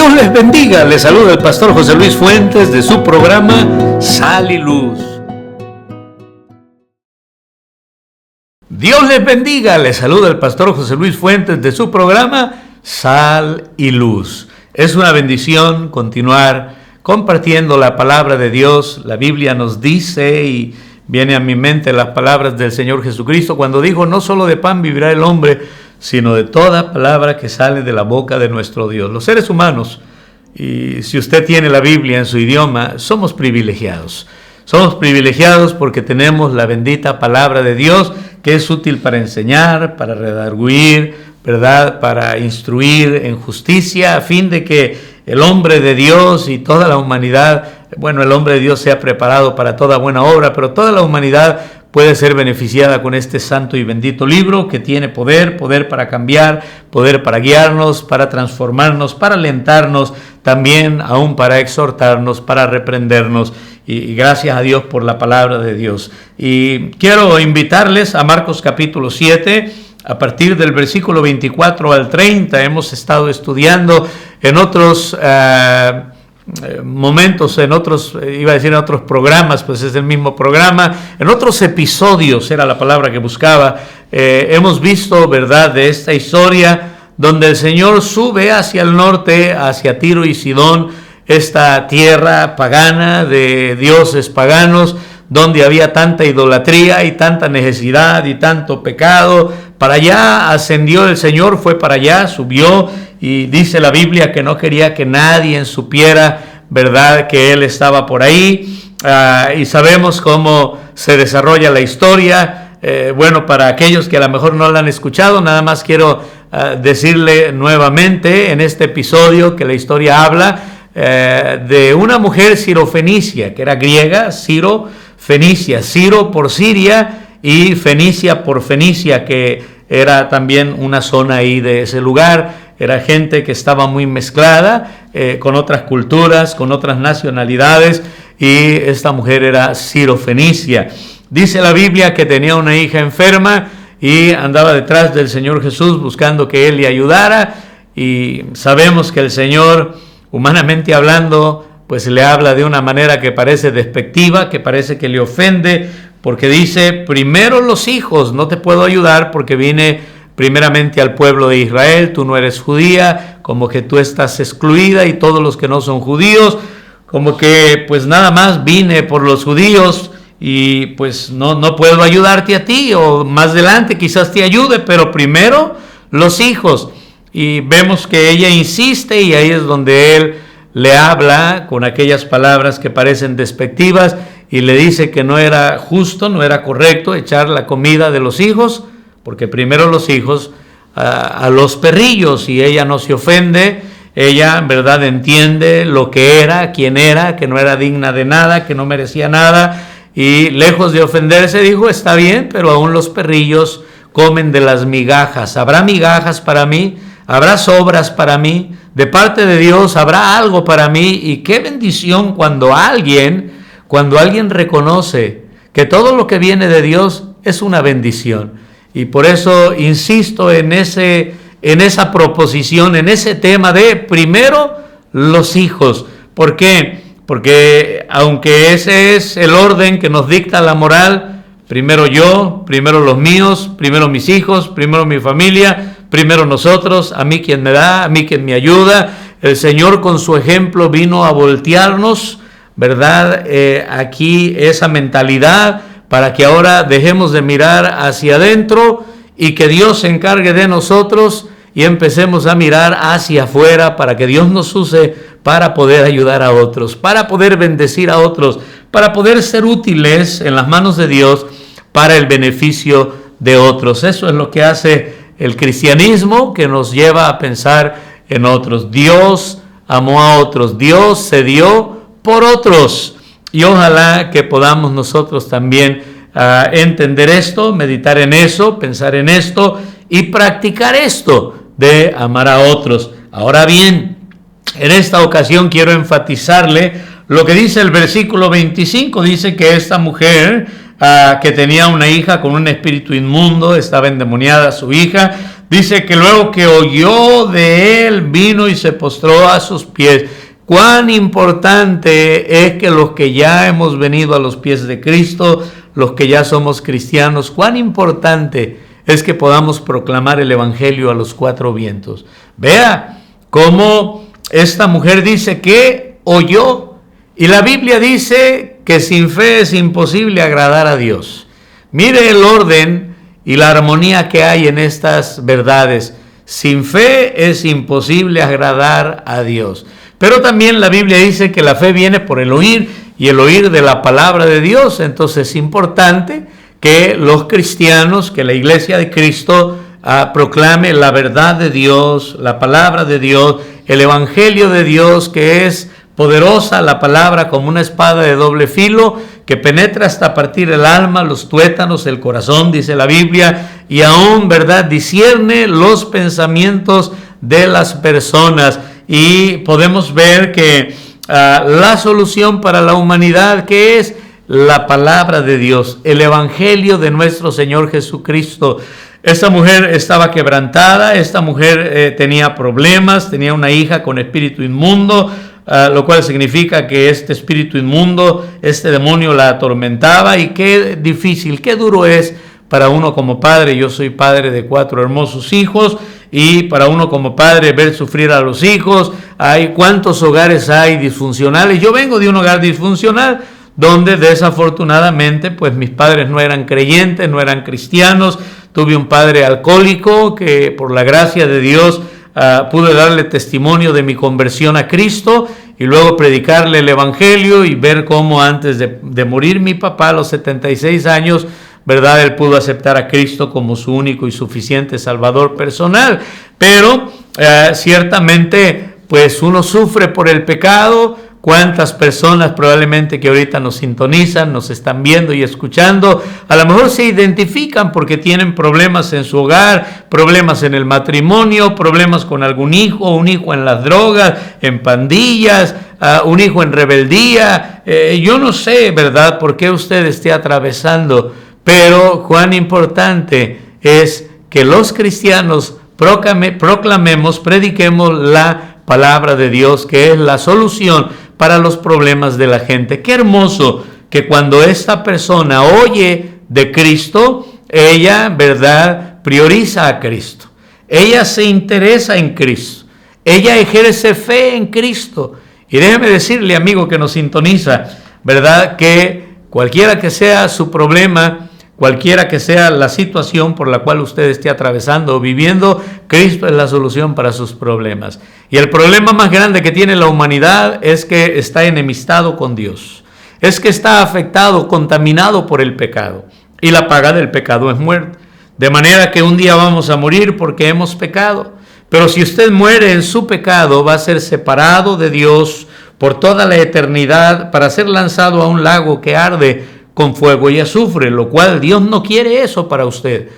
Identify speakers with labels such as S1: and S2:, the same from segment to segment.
S1: Dios les bendiga, les saluda el pastor José Luis Fuentes de su programa Sal y Luz. Dios les bendiga, les saluda el pastor José Luis Fuentes de su programa Sal y Luz. Es una bendición continuar compartiendo la palabra de Dios. La Biblia nos dice, y viene a mi mente las palabras del Señor Jesucristo cuando dijo: no solo de pan vivirá el hombre, sino de toda palabra que sale de la boca de nuestro Dios. Los seres humanos, y si usted tiene la Biblia en su idioma, somos privilegiados. Somos privilegiados porque tenemos la bendita palabra de Dios, que es útil para enseñar, para redarguir, ¿verdad?, para instruir en justicia, a fin de que el hombre de Dios y toda la humanidad, bueno, el hombre de Dios sea preparado para toda buena obra, pero toda la humanidad puede ser beneficiada con este santo y bendito libro que tiene poder para cambiar, poder para guiarnos, para transformarnos, para alentarnos, también aún para exhortarnos, para reprendernos. Y gracias a Dios por la palabra de Dios. Y quiero invitarles a Marcos capítulo 7, a partir del versículo 24 al 30. Hemos estado estudiando en otros momentos, en otros programas, pues es el mismo programa, en otros episodios era la palabra que buscaba. Hemos visto, ¿verdad?, de esta historia donde el Señor sube hacia el norte, hacia Tiro y Sidón, esta tierra pagana de dioses paganos, donde había tanta idolatría y tanta necesidad y tanto pecado. Para allá ascendió el Señor, fue para allá, subió, y dice la Biblia que no quería que nadie supiera, ¿verdad?, que Él estaba por ahí. Y sabemos cómo se desarrolla la historia. Bueno, para aquellos que a lo mejor no la han escuchado, nada más quiero decirle nuevamente en este episodio que la historia habla de una mujer sirofenicia, que era griega, Ciro, Fenicia, Ciro por Siria y Fenicia por Fenicia, que era también una zona ahí de ese lugar. Era gente que estaba muy mezclada con otras culturas, con otras nacionalidades, y esta mujer era sirofenicia. Dice la Biblia que tenía una hija enferma y andaba detrás del Señor Jesús buscando que Él le ayudara, y sabemos que el Señor, humanamente hablando, pues le habla de una manera que parece despectiva, que parece que le ofende, porque dice: primero los hijos, no te puedo ayudar porque vine primeramente al pueblo de Israel, tú no eres judía, como que tú estás excluida, y todos los que no son judíos, como que pues nada más vine por los judíos, y pues no puedo ayudarte a ti, o más adelante quizás te ayude, pero primero los hijos. Y vemos que ella insiste, y ahí es donde él le habla con aquellas palabras que parecen despectivas, y le dice que no era justo, no era correcto echar la comida de los hijos, porque primero los hijos a los perrillos, y ella no se ofende. Ella en verdad entiende lo que era, quién era, que no era digna de nada, que no merecía nada, y lejos de ofenderse dijo: está bien, pero aún los perrillos comen de las migajas. ¿Habrá migajas para mí? ¿Habrá sobras para mí? De parte de Dios habrá algo para mí. Y qué bendición cuando alguien reconoce que todo lo que viene de Dios es una bendición. Y por eso insisto en esa proposición, en ese tema de primero los hijos. ¿Por qué? Porque aunque ese es el orden que nos dicta la moral, primero yo, primero los míos, primero mis hijos, primero mi familia, primero nosotros, a mí quien me da, a mí quien me ayuda. El Señor con su ejemplo vino a voltearnos, ¿verdad?, aquí esa mentalidad, para que ahora dejemos de mirar hacia adentro y que Dios se encargue de nosotros, y empecemos a mirar hacia afuera, para que Dios nos use para poder ayudar a otros, para poder bendecir a otros, para poder ser útiles en las manos de Dios para el beneficio de otros. Eso es lo que hace el cristianismo, que nos lleva a pensar en otros. Dios amó a otros, Dios se dio por otros, y ojalá que podamos nosotros también entender esto, meditar en eso, pensar en esto y practicar esto de amar a otros. Ahora bien, en esta ocasión quiero enfatizarle lo que dice el versículo 25. Dice que esta mujer que tenía una hija con un espíritu inmundo, estaba endemoniada su hija, Dice que luego que oyó de él, vino y se postró a sus pies. Cuán importante es que los que ya hemos venido a los pies de Cristo, los que ya somos cristianos, cuán importante es que podamos proclamar el evangelio a los cuatro vientos. Vea cómo esta mujer dice que oyó, y la Biblia dice que sin fe es imposible agradar a Dios. Mire el orden y la armonía que hay en estas verdades. Sin fe es imposible agradar a Dios. Pero también la Biblia dice que la fe viene por el oír, y el oír de la palabra de Dios. Entonces es importante que los cristianos, que la iglesia de Cristo proclame la verdad de Dios, la palabra de Dios, el evangelio de Dios, que es poderosa la palabra como una espada de doble filo, que penetra hasta partir el alma, los tuétanos, el corazón, dice la Biblia, y aún, ¿verdad?, discierne los pensamientos de las personas. Y podemos ver que la solución para la humanidad, que es la palabra de Dios, el evangelio de nuestro Señor Jesucristo. Esta mujer estaba quebrantada, esta mujer tenía problemas, tenía una hija con espíritu inmundo, lo cual significa que este espíritu inmundo, este demonio la atormentaba. Y qué difícil, qué duro es para uno como padre. Yo soy padre de 4 hermosos hijos, y para uno como padre ver sufrir a los hijos. ¿Cuántos hogares hay disfuncionales? Yo vengo de un hogar disfuncional donde desafortunadamente pues mis padres no eran creyentes, no eran cristianos. Tuve un padre alcohólico que por la gracia de Dios pude darle testimonio de mi conversión a Cristo, y luego predicarle el evangelio, y ver cómo antes de morir mi papá a los 76 años, ¿verdad?, él pudo aceptar a Cristo como su único y suficiente Salvador personal. Pero ciertamente pues uno sufre por el pecado. ¿Cuántas personas probablemente que ahorita nos sintonizan, nos están viendo y escuchando, a lo mejor se identifican porque tienen problemas en su hogar, problemas en el matrimonio, problemas con algún hijo, un hijo en las drogas, en pandillas, un hijo en rebeldía? Yo no sé, ¿verdad?, por qué usted esté atravesando, pero cuán importante es que los cristianos proclamemos, prediquemos la palabra de Dios, que es la solución para los problemas de la gente. Qué hermoso que cuando esta persona oye de Cristo, ella, ¿verdad?, prioriza a Cristo. Ella se interesa en Cristo. Ella ejerce fe en Cristo. Y déjeme decirle, amigo que nos sintoniza, ¿verdad?, que cualquiera que sea su problema, cualquiera que sea la situación por la cual usted esté atravesando o viviendo, Cristo es la solución para sus problemas. Y el problema más grande que tiene la humanidad es que está enemistado con Dios. Es que está afectado, contaminado por el pecado. Y la paga del pecado es muerte. De manera que un día vamos a morir porque hemos pecado. Pero si usted muere en su pecado, va a ser separado de Dios por toda la eternidad para ser lanzado a un lago que arde con fuego y azufre, lo cual Dios no quiere eso para usted.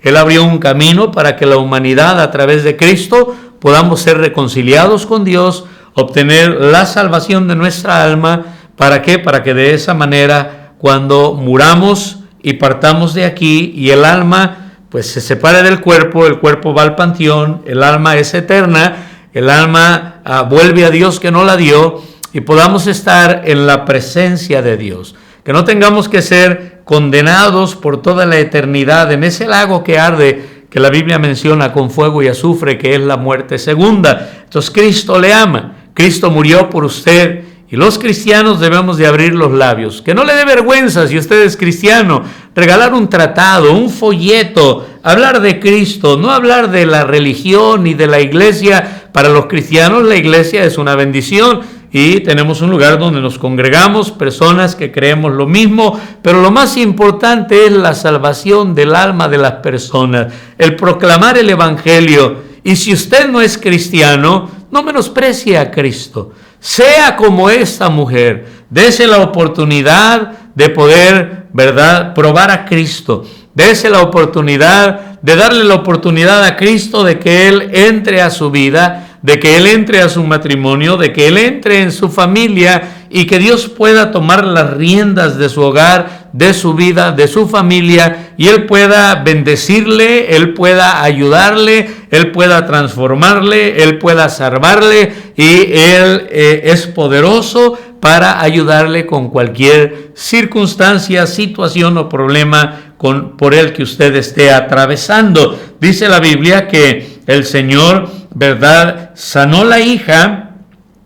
S1: Él abrió un camino para que la humanidad, a través de Cristo, podamos ser reconciliados con Dios, obtener la salvación de nuestra alma. ¿Para qué? Para que de esa manera, cuando muramos y partamos de aquí, y el alma pues se separe del cuerpo, el cuerpo va al panteón, el alma es eterna, el alma vuelve a Dios que no la dio, y podamos estar en la presencia de Dios. Que no tengamos que ser condenados por toda la eternidad en ese lago que arde, que la Biblia menciona con fuego y azufre, que es la muerte segunda. Entonces Cristo le ama, Cristo murió por usted, y los cristianos debemos de abrir los labios. Que no le dé vergüenza, si usted es cristiano, regalar un tratado, un folleto, hablar de Cristo, no hablar de la religión ni de la iglesia. Para los cristianos la iglesia es una bendición, y tenemos un lugar donde nos congregamos, personas que creemos lo mismo, pero lo más importante es la salvación del alma de las personas, el proclamar el evangelio. Y si usted no es cristiano, no menosprecie a Cristo. Sea como esta mujer, dése la oportunidad de poder, ¿verdad?, probar a Cristo. Dese la oportunidad de darle la oportunidad a Cristo de que Él entre a su vida, de que Él entre a su matrimonio, de que Él entre en su familia, y que Dios pueda tomar las riendas de su hogar, de su vida, de su familia, y Él pueda bendecirle, Él pueda ayudarle, Él pueda transformarle, Él pueda salvarle, y Él es poderoso para ayudarle con cualquier circunstancia, situación o problema por el que usted esté atravesando. Dice la Biblia que el Señor, ¿verdad?, sanó la hija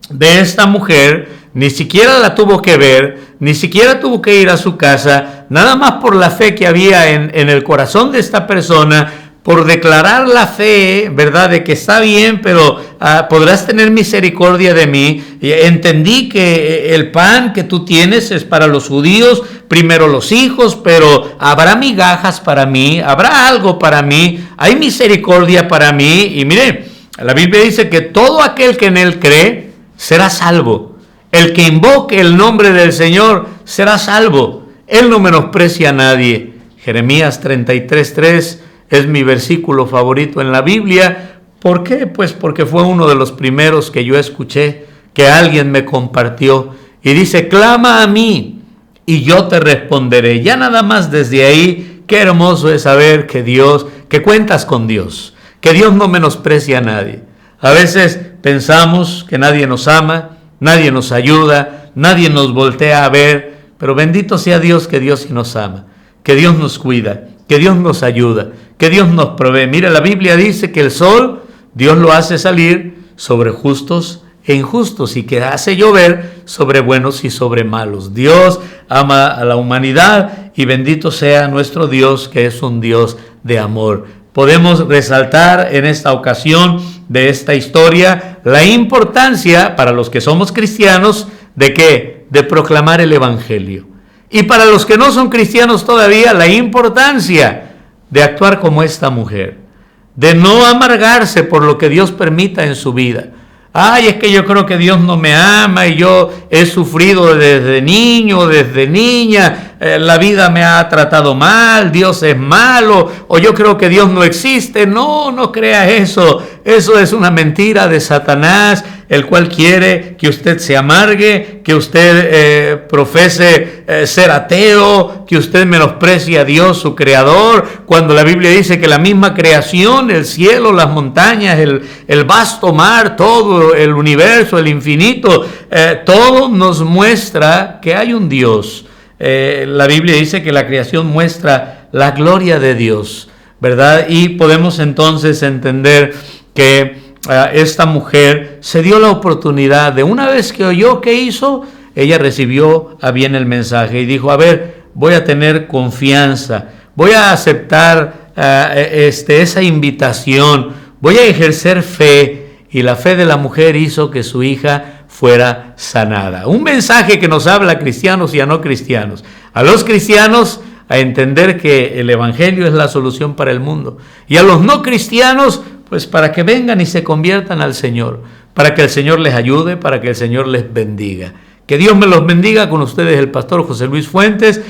S1: de esta mujer. Ni siquiera la tuvo que ver, ni siquiera tuvo que ir a su casa, nada más por la fe que había en el corazón de esta persona, por declarar la fe, ¿verdad?, de que está bien, pero podrás tener misericordia de mí. Entendí que el pan que tú tienes es para los judíos, primero los hijos, pero habrá migajas para mí, habrá algo para mí, hay misericordia para mí. Y mire, la Biblia dice que todo aquel que en Él cree será salvo. El que invoque el nombre del Señor será salvo. Él no menosprecia a nadie. Jeremías 33:3 es mi versículo favorito en la Biblia. ¿Por qué? Pues porque fue uno de los primeros que yo escuché, que alguien me compartió. Y dice: clama a mí y yo te responderé. Ya nada más desde ahí, qué hermoso es saber que cuentas con Dios, que Dios no menosprecia a nadie. A veces pensamos que nadie nos ama, nadie nos ayuda, nadie nos voltea a ver, pero bendito sea Dios, que Dios sí nos ama, que Dios nos cuida, que Dios nos ayuda, que Dios nos provee. Mira, la Biblia dice que el sol, Dios lo hace salir sobre justos e injustos, y que hace llover sobre buenos y sobre malos. Dios ama a la humanidad, y bendito sea nuestro Dios, que es un Dios de amor. Podemos resaltar en esta ocasión de esta historia la importancia para los que somos cristianos de ¿qué? De proclamar el evangelio. Y para los que no son cristianos todavía, la importancia de actuar como esta mujer, de no amargarse por lo que Dios permita en su vida. Ay, es que yo creo que Dios no me ama y yo he sufrido desde niño, desde niña, la vida me ha tratado mal, Dios es malo, o yo creo que Dios no existe. No, no crea eso. Eso es una mentira de Satanás, el cual quiere que usted se amargue, que usted profese ser ateo, que usted menosprecie a Dios, su creador, cuando la Biblia dice que la misma creación, el cielo, las montañas, el vasto mar, todo el universo, el infinito, todo nos muestra que hay un Dios. La Biblia dice que la creación muestra la gloria de Dios, ¿verdad? Y podemos entonces entender que esta mujer se dio la oportunidad de, una vez que oyó, ¿qué hizo? Ella recibió a bien el mensaje y dijo: a ver, voy a tener confianza, voy a aceptar esa invitación, voy a ejercer fe. Y la fe de la mujer hizo que su hija fuera sanada. Un mensaje que nos habla a cristianos y a no cristianos. A los cristianos, a entender que el evangelio es la solución para el mundo. Y a los no cristianos, pues para que vengan y se conviertan al Señor, para que el Señor les ayude, para que el Señor les bendiga. Que Dios me los bendiga. Con ustedes el pastor José Luis Fuentes,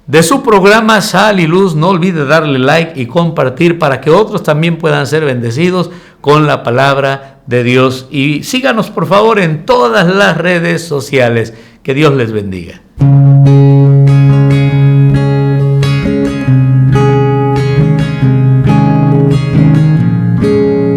S1: de su programa Sal y Luz. No olvide darle like y compartir para que otros también puedan ser bendecidos con la palabra de Dios. Y síganos por favor en todas las redes sociales. Que Dios les bendiga.